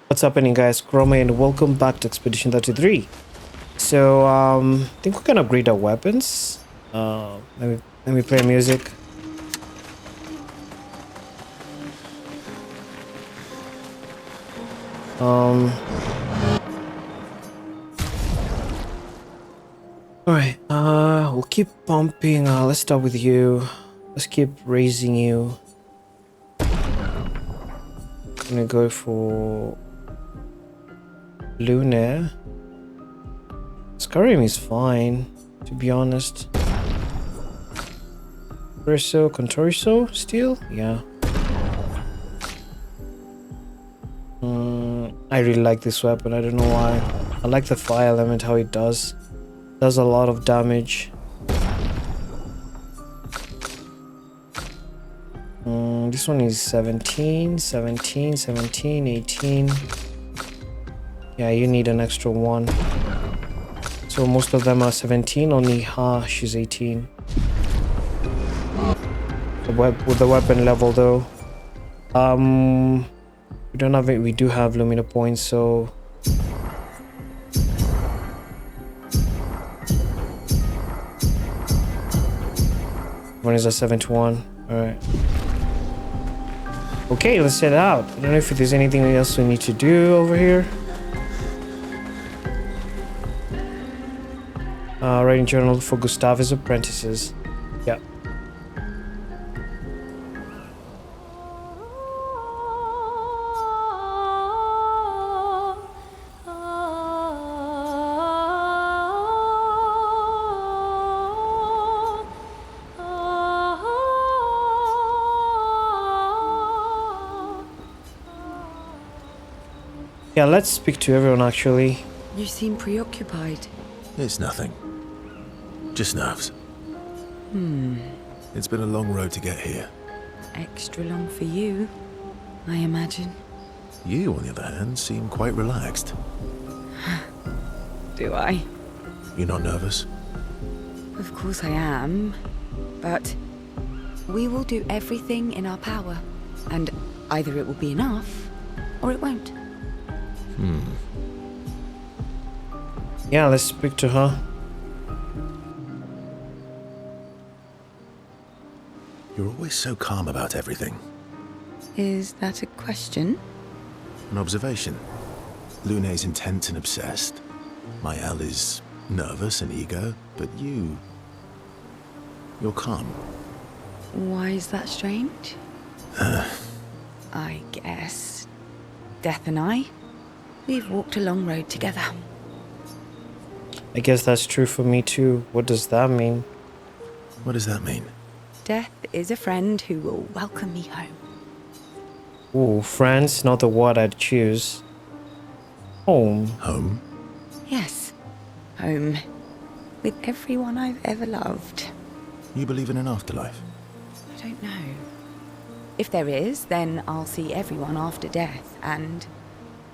What's happening, guys? Chroma and welcome back to Expedition 33. So, I think we can upgrade our weapons. Let me play music. Alright, we'll keep pumping. Let's start with you. Let's keep raising you. I'm gonna go for Lunar. Skyrim is fine, to be honest. Torso, Contorso, still? Yeah. I really like this weapon, I don't know why. I like the fire element, how it does. Does a lot of damage. This one is 17, 17, 17, 18. Yeah, you need an extra one. So most of them are 17, only she's 18. With the weapon level though. We don't have it, we do have Lumina points, so one is a 71. Alright. Okay, let's set out. I don't know if there's anything else we need to do over here. Writing journal for Gustav's apprentices. Yeah. Yeah, let's speak to everyone actually. You seem preoccupied. It's nothing. Just nerves. It's been a long road to get here. Extra long for you, I imagine. You, on the other hand, seem quite relaxed. Do I? You're not nervous? Of course I am. But we will do everything in our power. And either it will be enough, or it won't. Yeah, let's speak to her. You're always so calm about everything. Is that a question? An observation. Lune's intense and obsessed. Mael is nervous and eager, but you're calm. Why is that strange? I guess Death and I, we've walked a long road together. I guess that's true for me too. What does that mean? What does that mean? Death is a friend who will welcome me home. Ooh, friends, not the word I'd choose. Home. Home? Yes, home. With everyone I've ever loved. You believe in an afterlife? I don't know. If there is, then I'll see everyone after death, and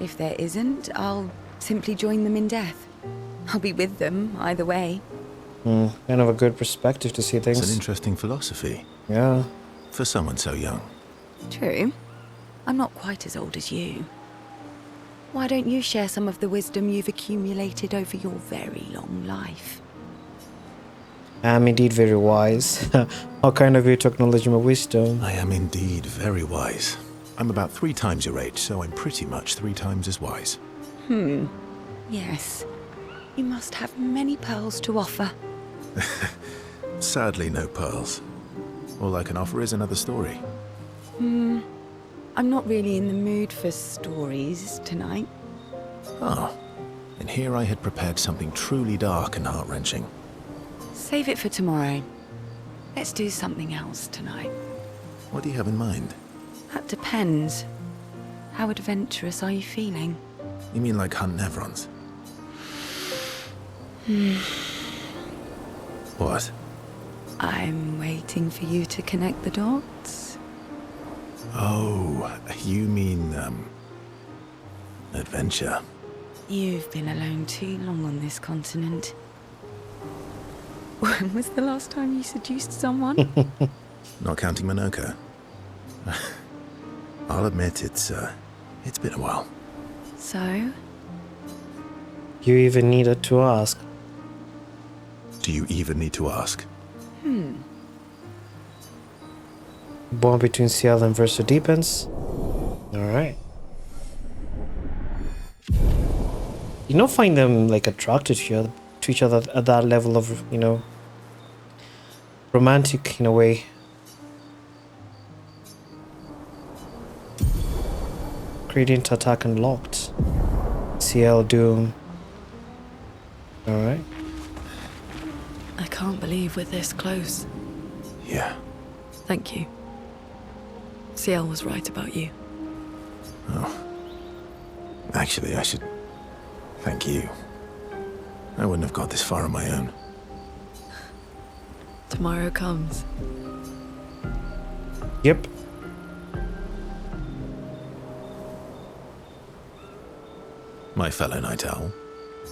if there isn't, I'll simply join them in death. I'll be with them either way. Kind of a good perspective to see things. It's an interesting philosophy. Yeah. For someone so young. True. I'm not quite as old as you. Why don't you share some of the wisdom you've accumulated over your very long life? I am indeed very wise. How kind of you to acknowledge my wisdom. I am indeed very wise. I'm about 3 times your age, so I'm pretty much 3 times as wise. Yes. You must have many pearls to offer. Sadly, no pearls. All I can offer is another story. I'm not really in the mood for stories tonight. Oh, and here I had prepared something truly dark and heart-wrenching. Save it for tomorrow. Let's do something else tonight. What do you have in mind? That depends. How adventurous are you feeling? You mean like hunt Nevrons? What? I'm waiting for you to connect the dots. Oh, you mean, adventure. You've been alone too long on this continent. When was the last time you seduced someone? Not counting Monoka. I'll admit it's been a while. So? You even needed to ask. Do you even need to ask? Bond between Ciel and Verso deepens. Alright. You don't find them like attracted to each other at that level of, you know, romantic in a way. Gradient attack unlocked. CL Doom. Alright. I can't believe we're this close. Yeah. Thank you. CL was right about you. Oh. Actually, I should thank you. I wouldn't have got this far on my own. Tomorrow comes. Yep. My fellow night owl,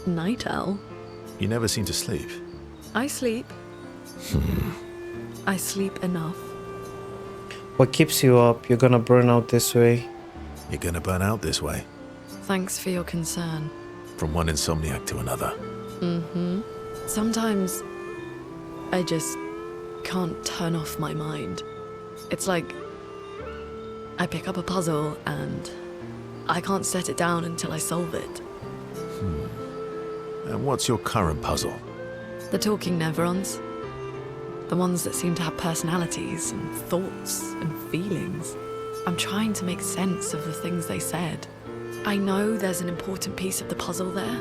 Night owl? you never seem to sleep. I sleep. I sleep enough. What keeps you up? You're gonna burn out this way. You're gonna burn out this way, Thanks for your concern. from one insomniac to another. Sometimes I just can't turn off my mind. It's like I pick up a puzzle and I can't set it down until I solve it. And what's your current puzzle? The talking neurons. The ones that seem to have personalities and thoughts and feelings. I'm trying to make sense of the things they said. I know there's an important piece of the puzzle there.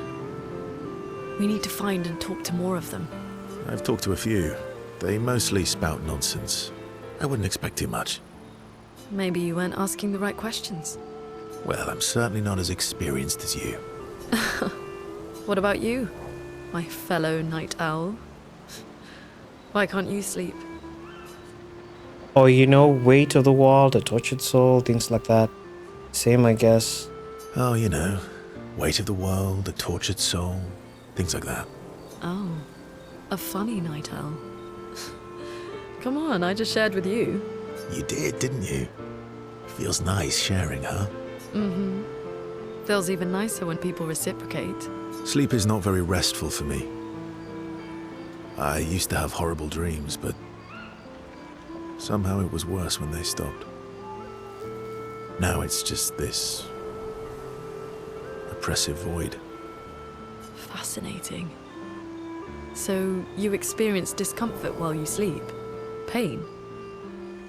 We need to find and talk to more of them. I've talked to a few. They mostly spout nonsense. I wouldn't expect too much. Maybe you weren't asking the right questions. Well, I'm certainly not as experienced as you. What about you, my fellow night owl? Why can't you sleep? Oh, you know, weight of the wall, the tortured soul, things like that. Same, I guess. Oh, you know, weight of the world, the tortured soul, things like that. Oh, a funny night owl. Come on, I just shared with you. You did, didn't you? Feels nice sharing, huh? Feels even nicer when people reciprocate. Sleep is not very restful for me. I used to have horrible dreams, but somehow it was worse when they stopped. Now it's just this oppressive void. Fascinating. So, you experience discomfort while you sleep? Pain?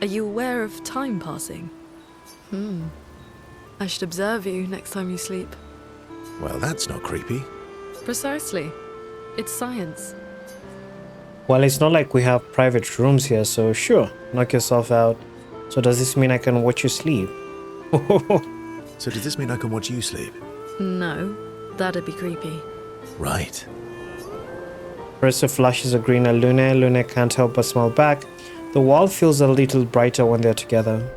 Are you aware of time passing? I should observe you next time you sleep. Well, that's not creepy. Precisely. It's science. Well, it's not like we have private rooms here, so sure, knock yourself out. So does this mean I can watch you sleep? So does this mean I can watch you sleep? No, that'd be creepy. Right. Verso flashes a green at Luna. Luna can't help but smile back. The wall feels a little brighter when they're together.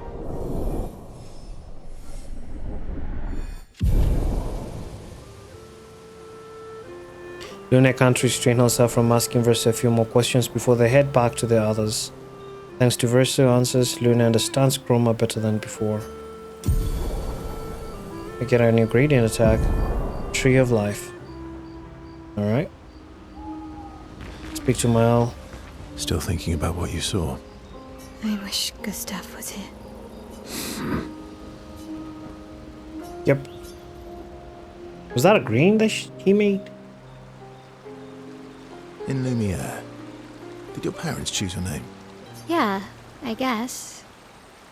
Luna can't restrain herself from asking Verso a few more questions before they head back to the others. Thanks to Verso answers, Luna understands Chroma better than before. We get our new gradient attack. Tree of Life. Alright. Speak to Mael. Still thinking about what you saw? I wish Gustav was here. Yep. Was that a green that he made? In Lumiere, did your parents choose your name? Yeah, I guess.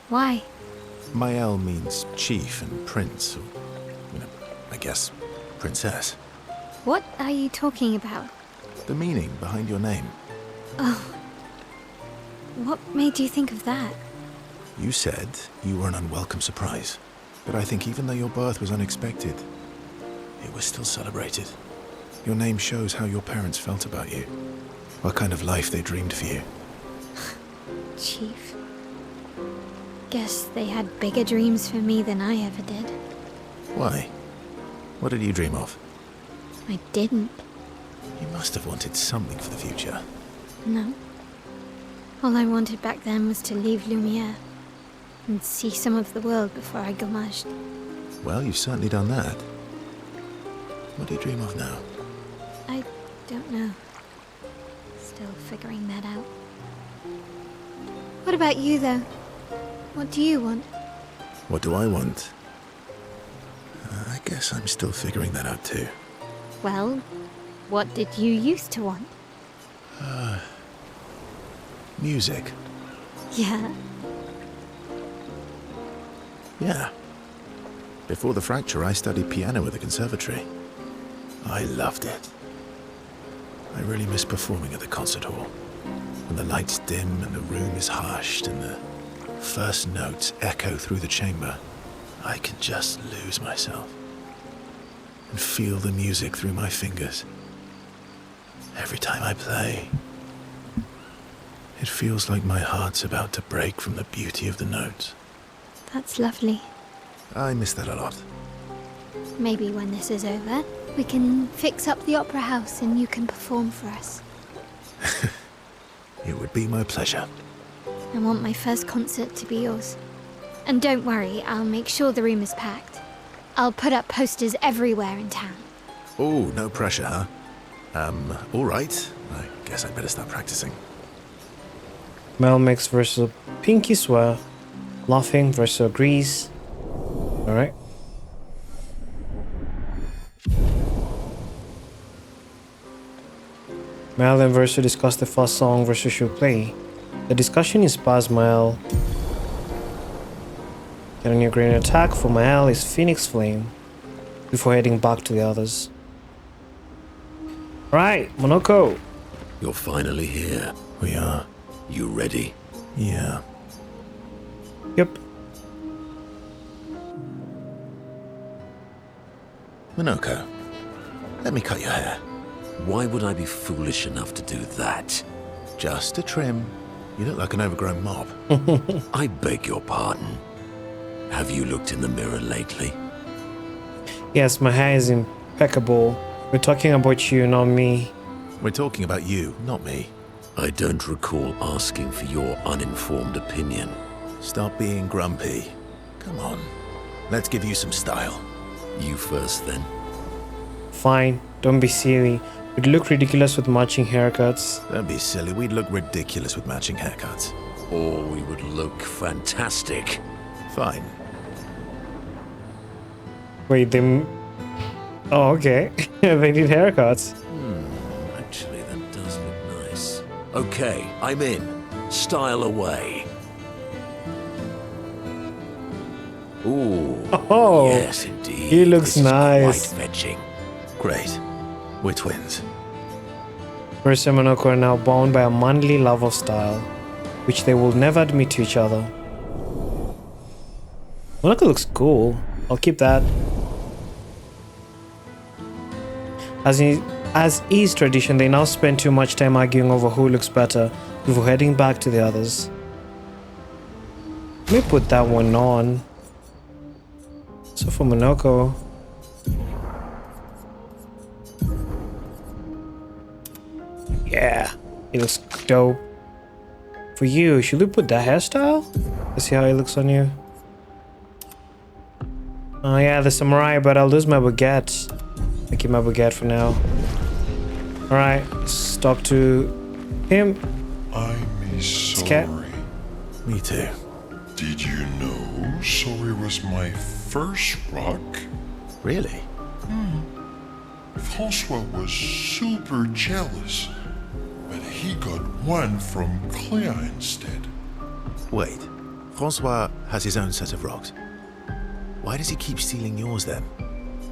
Why? Mael means chief and prince, or, I guess, princess. What are you talking about? The meaning behind your name. Oh. What made you think of that? You said you were an unwelcome surprise, but I think even though your birth was unexpected, it was still celebrated. Your name shows how your parents felt about you, what kind of life they dreamed for you. Chief. Guess they had bigger dreams for me than I ever did. Why? What did you dream of? I didn't. You must have wanted something for the future. No. All I wanted back then was to leave Lumiere and see some of the world before I gouged. Well, you've certainly done that. What do you dream of now? I don't know. Still figuring that out. What about you, though? What do you want? What do I want? I guess I'm still figuring that out too. Well, what did you used to want? Music. Yeah. Yeah. Before the fracture, I studied piano at the conservatory. I loved it. I really miss performing at the concert hall. When the lights dim and the room is hushed and the first notes echo through the chamber, I can just lose myself and feel the music through my fingers. Every time I play, it feels like my heart's about to break from the beauty of the notes. That's lovely. I miss that a lot. Maybe when this is over, we can fix up the opera house and you can perform for us. It would be my pleasure. I want my first concert to be yours. And don't worry, I'll make sure the room is packed. I'll put up posters everywhere in town. Oh, no pressure, huh? All right. I guess I'd better start practicing. Melmix versus Pinky Swear. Laughing versus Grease. Alright. Mel and Verso discuss the first song Verso should play. The discussion inspires Mel. Get a new green attack for Mel is Phoenix Flame before heading back to the others. Right, Monoko. You're finally here. We are. You ready? Yeah. Yep. Minoko, let me cut your hair. Why would I be foolish enough to do that? Just a trim. You look like an overgrown mob. I beg your pardon. Have you looked in the mirror lately? Yes, my hair is impeccable. We're talking about you, not me. We're talking about you, not me. I don't recall asking for your uninformed opinion. Stop being grumpy. Come on. Let's give you some style. You first, then. Fine, don't be silly. We'd look ridiculous with matching haircuts. Don't be silly. We'd look ridiculous with matching haircuts. Or we would look fantastic. Fine. Wait, they... Oh, okay. They need haircuts. Actually, that does look nice. Okay, I'm in. Style away. Ooh. Oh, yes, indeed. he looks This is nice. Quite fetching. Great. We're twins. Verso and Monoko are now bound by a manly love of style, which they will never admit to each other. Monoko looks cool. I'll keep that. As is tradition, they now spend too much time arguing over who looks better before heading back to the others. Let me put that one on. So for Monoko. Yeah, it looks dope. For you, should we put that hairstyle? Let's see how it looks on you. Oh yeah, the samurai, but I'll lose my baguette. I keep my baguette for now. Alright, let's talk to him. I'm Scat. sorry. Me too. Did you know Sorry was my first rock? Really? Francois was super jealous, but he got one from Clair instead. Wait. Francois has his own set of rocks. Why does he keep stealing yours then?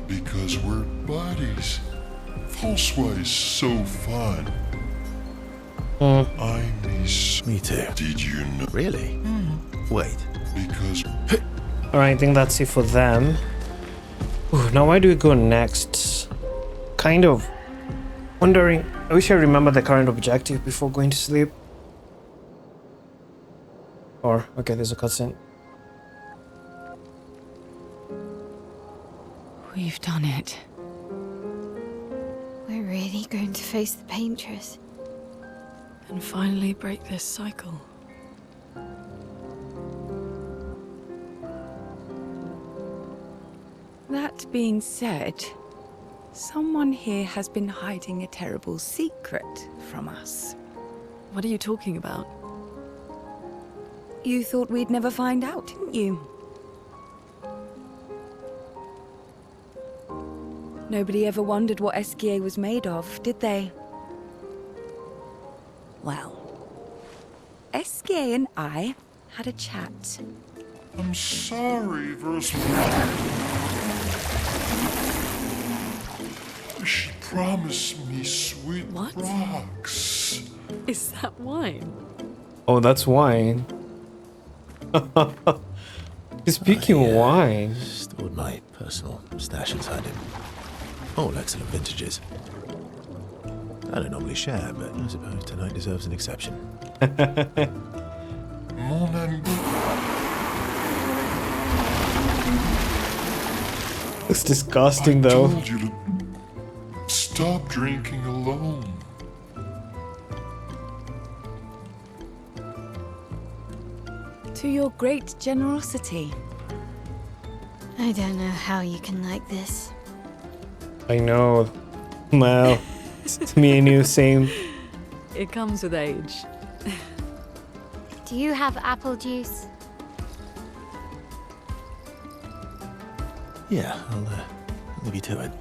Because we're buddies. Francois is so fun. I miss... Me too. Did you know? Really? Wait. Because... Alright, I think that's it for them. Ooh, now where do we go next? Kind of wondering. I wish I remember the current objective before going to sleep. Or, okay, there's a cutscene. We've done it. We're really going to face the Paintress. And finally break this cycle. That being said, Someone here has been hiding a terrible secret from us. What are you talking about? You thought we'd never find out, didn't you? Nobody ever wondered what Esquier was made of, did they? Well, Esquier and I had a chat. I'm sorry, verse 1. She promised me sweet What? rocks. Is that wine? Oh, that's wine. Speaking of wine. Stored my personal stash inside it. All excellent vintages. I don't normally share, but I suppose tonight deserves an exception. Mon ami. It's disgusting I though. told you to stop drinking alone. To your great generosity. I don't know how you can like this. I know. Well, it's me and you, same. It comes with age. Do you have apple juice? Yeah, I'll leave you to it.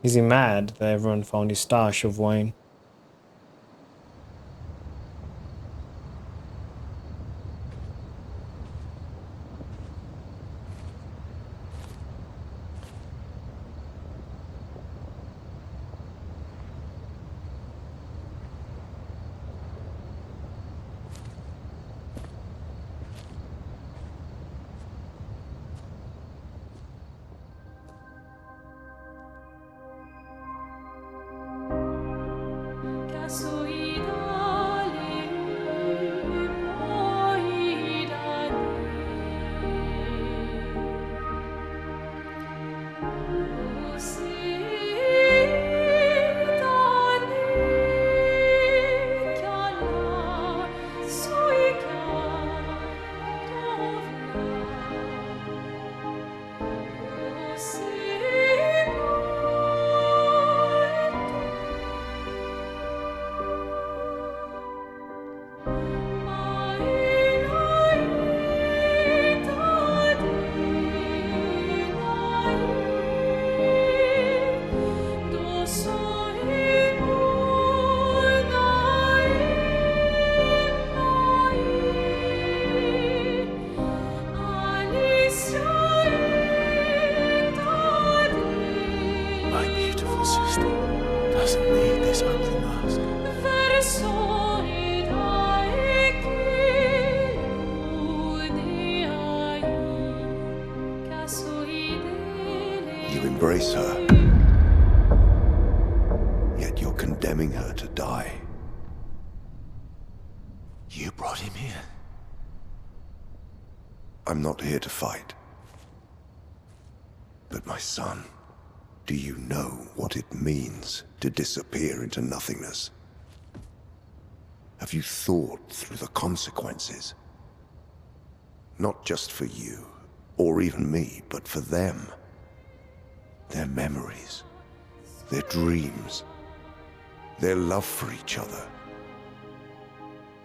Is he mad that everyone found his stash of wine? My beautiful sister doesn't need this ugly mask. You embrace her, yet you're condemning her to die. You brought him here. I'm not here to fight. But my son, do you know what it means to disappear into nothingness? Have you thought through the consequences? Not just for you, or even me, but for them. Their memories, their dreams, their love for each other.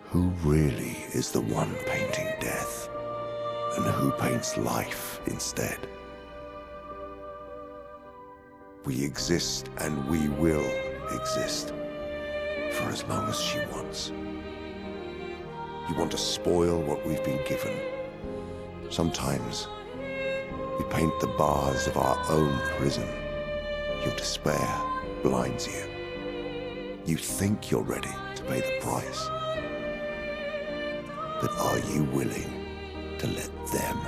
Who really is the one painting death, and who paints life instead? We exist and we will exist for as long as she wants. You want to spoil what we've been given. Sometimes we paint the bars of our own prison. Your despair blinds you. You think you're ready to pay the price. But are you willing to let them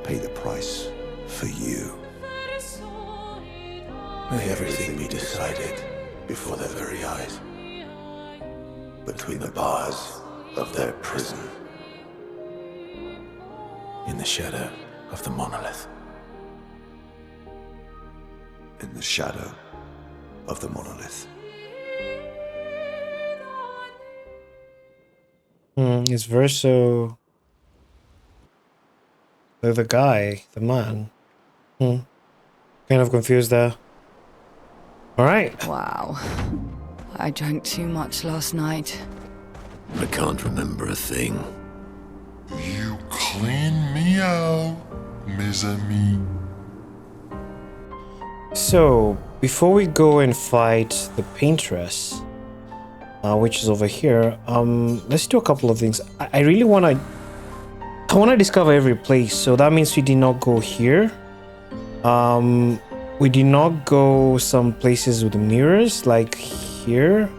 pay the price for you? May everything be decided before their very eyes. Between the bars of their prison. In the shadow of the monolith. In the shadow of the monolith. His verse so The guy, the man. Kind of confused there. Alright. Wow. I drank too much last night. I can't remember a thing. You clean me out, mes amis. So, before we go and fight the Paintress, which is over here, let's do a couple of things. I really want to discover every place, so that means we did not go here. We did not go some places with the mirrors, like here.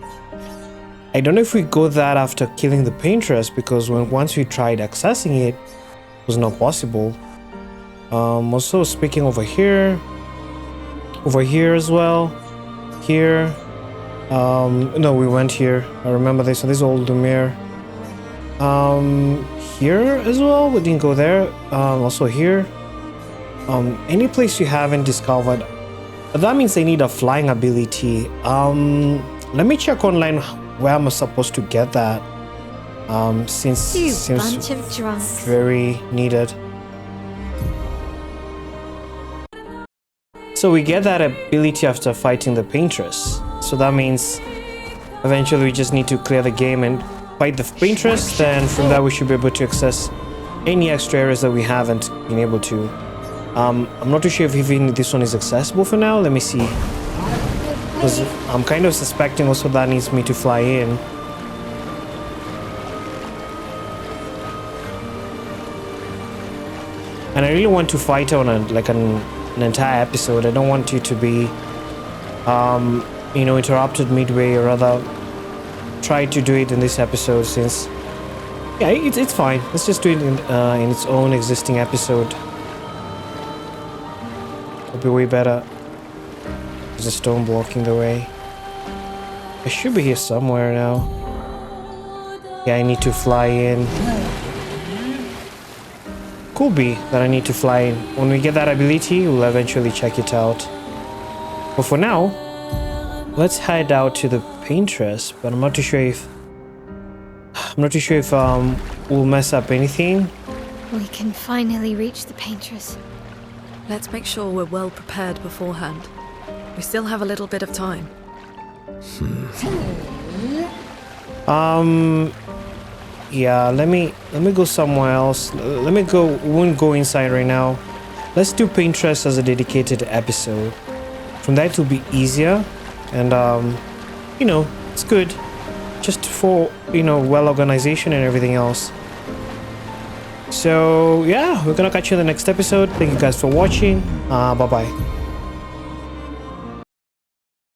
I don't know if we go that after killing the Paintress, because once we tried accessing it, it was not possible. Also, speaking over here as well, here. No, we went here. I remember this. So this is old mirror. Here as well. We didn't go there. Also here. Any place you haven't discovered. That means they need a flying ability. Let me check online where I'm supposed to get that. Since You seems bunch of drunks. very needed. So we get that ability after fighting the Paintress. So that means eventually we just need to clear the game and fight the Paintress. Then from there we should be able to access any extra areas that we haven't been able to. I'm not too sure if even this one is accessible for now. Let me see. Because I'm kind of suspecting also that needs me to fly in. And I really want to fight on an entire episode. I don't want you to be, interrupted midway, or rather, try to do it in this episode since, yeah, it's fine. Let's just do it in its own existing episode. It'll be way better. There's a stone blocking the way. I should be here somewhere now. Yeah, I need to fly in. Could be that I need to fly in. When we get that ability, we'll eventually check it out. But for now, let's head out to the Paintress. But I'm not too sure if we'll mess up anything. We can finally reach the Paintress. Let's make sure we're well prepared beforehand. We still have a little bit of time. Yeah, let me go somewhere else. We won't go inside right now. Let's do Paintress as a dedicated episode. From that it will be easier, and it's good. Just for, well organization and everything else. So yeah, we're gonna catch you in the next episode. Thank you guys for watching. Bye bye.